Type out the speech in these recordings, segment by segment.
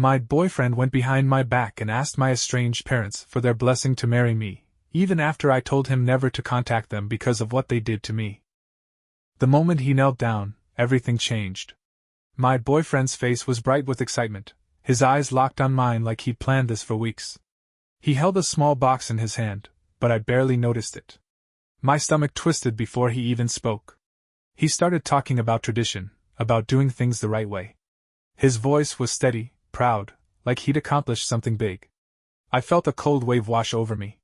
My boyfriend went behind my back and asked my estranged parents for their blessing to marry me, even after I told him never to contact them because of what they did to me. The moment he knelt down, everything changed. My boyfriend's face was bright with excitement, his eyes locked on mine like he'd planned this for weeks. He held a small box in his hand, but I barely noticed it. My stomach twisted before he even spoke. He started talking about tradition, about doing things the right way. His voice was steady, proud, like he'd accomplished something big. I felt a cold wave wash over me.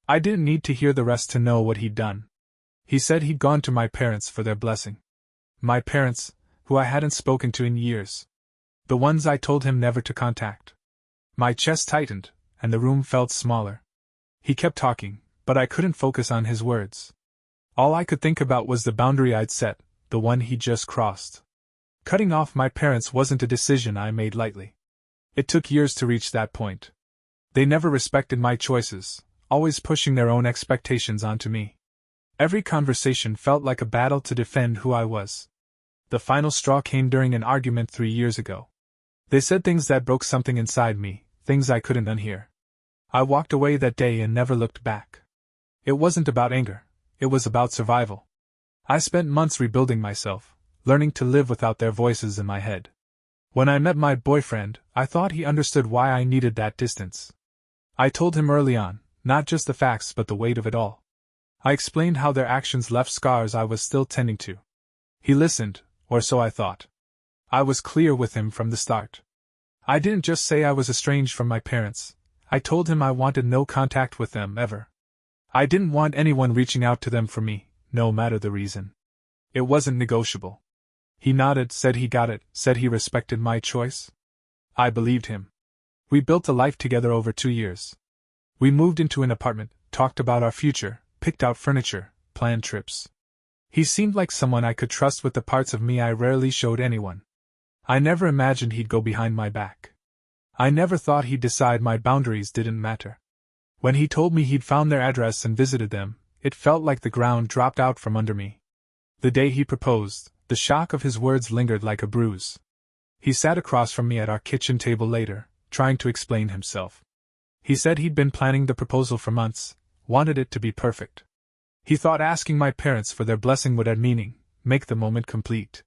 I didn't need to hear the rest to know what he'd done. He said he'd gone to my parents for their blessing. My parents, who I hadn't spoken to in years. The ones I told him never to contact. My chest tightened, and the room felt smaller. He kept talking, but I couldn't focus on his words. All I could think about was the boundary I'd set, the one he'd just crossed. Cutting off my parents wasn't a decision I made lightly. It took years to reach that point. They never respected my choices, always pushing their own expectations onto me. Every conversation felt like a battle to defend who I was. The final straw came during an argument 3 years ago. They said things that broke something inside me, things I couldn't unhear. I walked away that day and never looked back. It wasn't about anger, it was about survival. I spent months rebuilding myself, learning to live without their voices in my head. When I met my boyfriend, I thought he understood why I needed that distance. I told him early on, not just the facts but the weight of it all. I explained how their actions left scars I was still tending to. He listened, or so I thought. I was clear with him from the start. I didn't just say I was estranged from my parents, I told him I wanted no contact with them ever. I didn't want anyone reaching out to them for me, no matter the reason. It wasn't negotiable. He nodded, said he got it, said he respected my choice. I believed him. We built a life together over 2 years. We moved into an apartment, talked about our future, picked out furniture, planned trips. He seemed like someone I could trust with the parts of me I rarely showed anyone. I never imagined he'd go behind my back. I never thought he'd decide my boundaries didn't matter. When he told me he'd found their address and visited them, it felt like the ground dropped out from under me. The day he proposed, the shock of his words lingered like a bruise. He sat across from me at our kitchen table later, trying to explain himself. He said he'd been planning the proposal for months, wanted it to be perfect. He thought asking my parents for their blessing would add meaning, make the moment complete.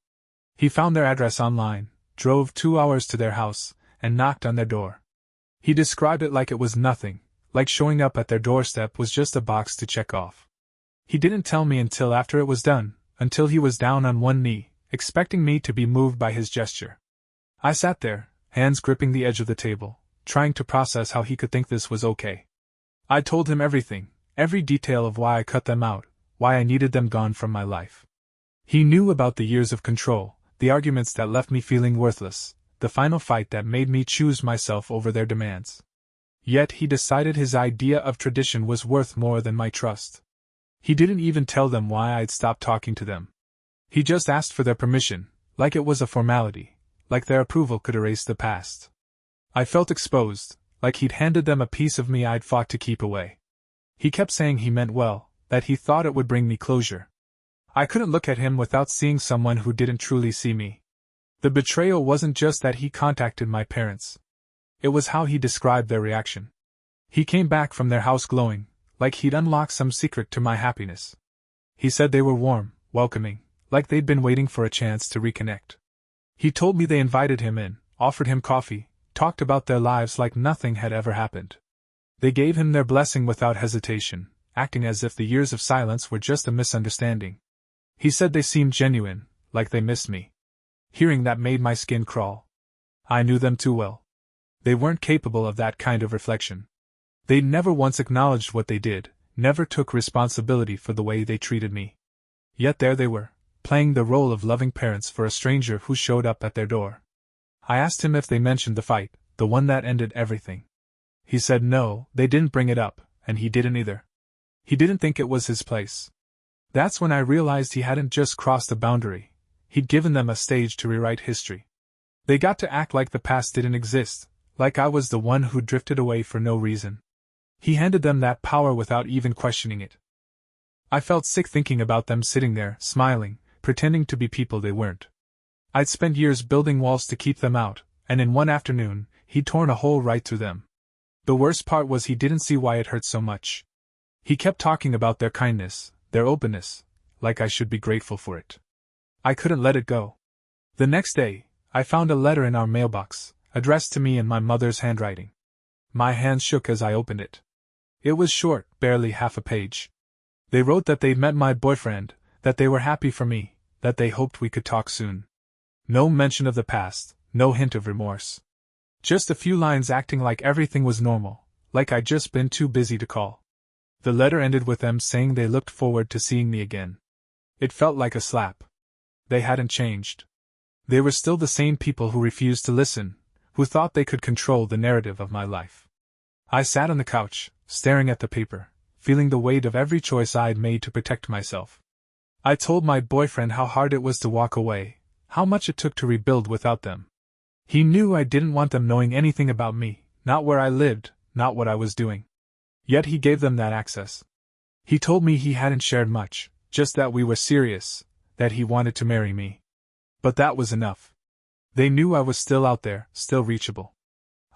He found their address online, drove 2 hours to their house, and knocked on their door. He described it like it was nothing, like showing up at their doorstep was just a box to check off. He didn't tell me until after it was done, until he was down on one knee, expecting me to be moved by his gesture. I sat there, hands gripping the edge of the table, trying to process how he could think this was okay. I told him everything, every detail of why I cut them out, why I needed them gone from my life. He knew about the years of control, the arguments that left me feeling worthless, the final fight that made me choose myself over their demands. Yet he decided his idea of tradition was worth more than my trust. He didn't even tell them why I'd stopped talking to them. He just asked for their permission, like it was a formality, like their approval could erase the past. I felt exposed, like he'd handed them a piece of me I'd fought to keep away. He kept saying he meant well, that he thought it would bring me closure. I couldn't look at him without seeing someone who didn't truly see me. The betrayal wasn't just that he contacted my parents. It was how he described their reaction. He came back from their house glowing, like he'd unlocked some secret to my happiness. He said they were warm, welcoming, like they'd been waiting for a chance to reconnect. He told me they invited him in, offered him coffee, talked about their lives like nothing had ever happened. They gave him their blessing without hesitation, acting as if the years of silence were just a misunderstanding. He said they seemed genuine, like they missed me. Hearing that made my skin crawl. I knew them too well. They weren't capable of that kind of reflection. They'd never once acknowledged what they did, never took responsibility for the way they treated me. Yet there they were, playing the role of loving parents for a stranger who showed up at their door. I asked him if they mentioned the fight, the one that ended everything. He said no, they didn't bring it up, and he didn't either. He didn't think it was his place. That's when I realized he hadn't just crossed a boundary, he'd given them a stage to rewrite history. They got to act like the past didn't exist, like I was the one who drifted away for no reason. He handed them that power without even questioning it. I felt sick thinking about them sitting there, smiling, pretending to be people they weren't. I'd spent years building walls to keep them out, and in one afternoon, he'd torn a hole right through them. The worst part was he didn't see why it hurt so much. He kept talking about their kindness, their openness, like I should be grateful for it. I couldn't let it go. The next day, I found a letter in our mailbox, addressed to me in my mother's handwriting. My hands shook as I opened it. It was short, barely half a page. They wrote that they'd met my boyfriend, that they were happy for me, that they hoped we could talk soon. No mention of the past, no hint of remorse. Just a few lines acting like everything was normal, like I'd just been too busy to call. The letter ended with them saying they looked forward to seeing me again. It felt like a slap. They hadn't changed. They were still the same people who refused to listen, who thought they could control the narrative of my life. I sat on the couch, staring at the paper, feeling the weight of every choice I'd made to protect myself. I told my boyfriend how hard it was to walk away, how much it took to rebuild without them. He knew I didn't want them knowing anything about me, not where I lived, not what I was doing. Yet he gave them that access. He told me he hadn't shared much, just that we were serious, that he wanted to marry me. But that was enough. They knew I was still out there, still reachable.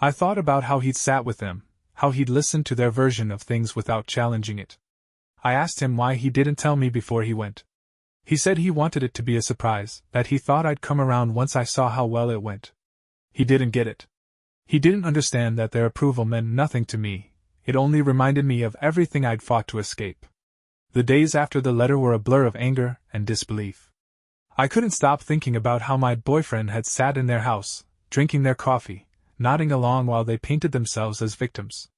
I thought about how he'd sat with them, how he'd listened to their version of things without challenging it. I asked him why he didn't tell me before he went. He said he wanted it to be a surprise, that he thought I'd come around once I saw how well it went. He didn't get it. He didn't understand that their approval meant nothing to me, it only reminded me of everything I'd fought to escape. The days after the letter were a blur of anger and disbelief. I couldn't stop thinking about how my boyfriend had sat in their house, drinking their coffee, nodding along while they painted themselves as victims.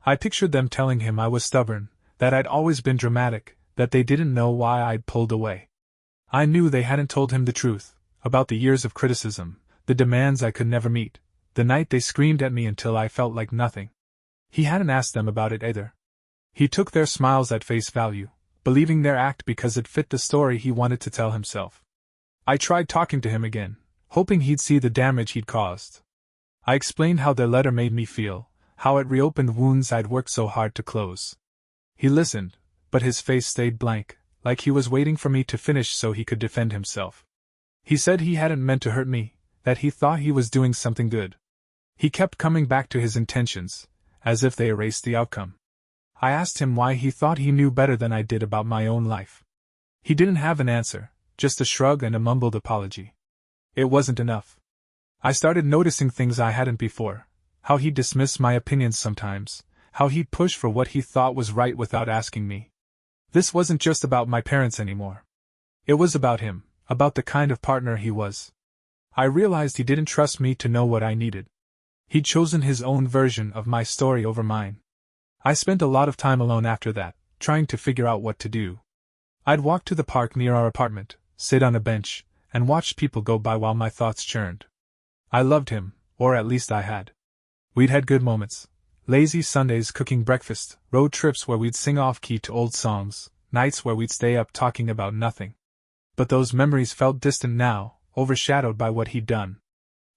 I pictured them telling him I was stubborn, that I'd always been dramatic, that they didn't know why I'd pulled away. I knew they hadn't told him the truth, about the years of criticism, the demands I could never meet, the night they screamed at me until I felt like nothing. He hadn't asked them about it either. He took their smiles at face value, believing their act because it fit the story he wanted to tell himself. I tried talking to him again, hoping he'd see the damage he'd caused. I explained how their letter made me feel, how it reopened wounds I'd worked so hard to close. He listened, but his face stayed blank, like he was waiting for me to finish so he could defend himself. He said he hadn't meant to hurt me, that he thought he was doing something good. He kept coming back to his intentions, as if they erased the outcome. I asked him why he thought he knew better than I did about my own life. He didn't have an answer, just a shrug and a mumbled apology. It wasn't enough. I started noticing things I hadn't before, how he'd dismiss my opinions sometimes, how he'd push for what he thought was right without asking me. This wasn't just about my parents anymore. It was about him, about the kind of partner he was. I realized he didn't trust me to know what I needed. He'd chosen his own version of my story over mine. I spent a lot of time alone after that, trying to figure out what to do. I'd walk to the park near our apartment, sit on a bench, and watch people go by while my thoughts churned. I loved him, or at least I had. We'd had good moments. Lazy Sundays cooking breakfast, road trips where we'd sing off-key to old songs, nights where we'd stay up talking about nothing. But those memories felt distant now, overshadowed by what he'd done.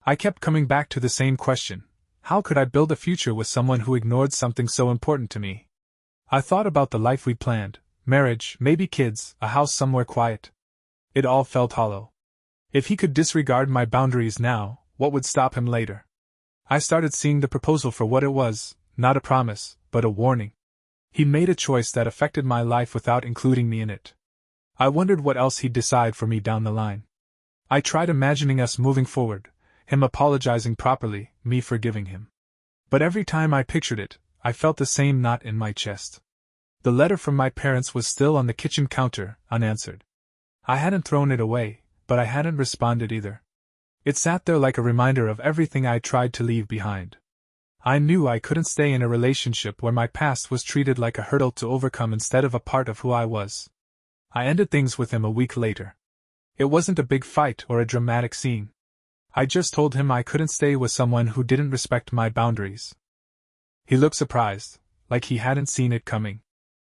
I kept coming back to the same question: how could I build a future with someone who ignored something so important to me? I thought about the life we'd planned, marriage, maybe kids, a house somewhere quiet. It all felt hollow. If he could disregard my boundaries now, what would stop him later? I started seeing the proposal for what it was, not a promise, but a warning. He made a choice that affected my life without including me in it. I wondered what else he'd decide for me down the line. I tried imagining us moving forward, him apologizing properly, me forgiving him. But every time I pictured it, I felt the same knot in my chest. The letter from my parents was still on the kitchen counter, unanswered. I hadn't thrown it away, but I hadn't responded either. It sat there like a reminder of everything I tried to leave behind. I knew I couldn't stay in a relationship where my past was treated like a hurdle to overcome instead of a part of who I was. I ended things with him a week later. It wasn't a big fight or a dramatic scene. I just told him I couldn't stay with someone who didn't respect my boundaries. He looked surprised, like he hadn't seen it coming.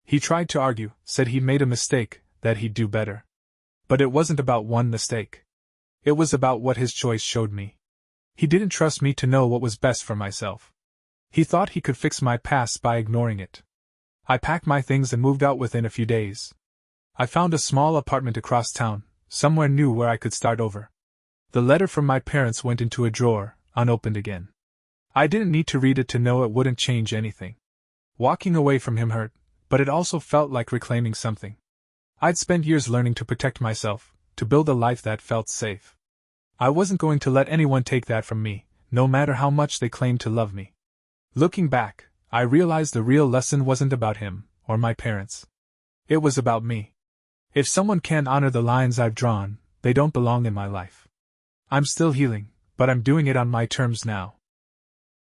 He tried to argue, said he'd made a mistake, that he'd do better. But it wasn't about one mistake. It was about what his choice showed me. He didn't trust me to know what was best for myself. He thought he could fix my past by ignoring it. I packed my things and moved out within a few days. I found a small apartment across town, somewhere new where I could start over. The letter from my parents went into a drawer, unopened again. I didn't need to read it to know it wouldn't change anything. Walking away from him hurt, but it also felt like reclaiming something. I'd spent years learning to protect myself, to build a life that felt safe. I wasn't going to let anyone take that from me, no matter how much they claimed to love me. Looking back, I realized the real lesson wasn't about him, or my parents. It was about me. If someone can't honor the lines I've drawn, they don't belong in my life. I'm still healing, but I'm doing it on my terms now.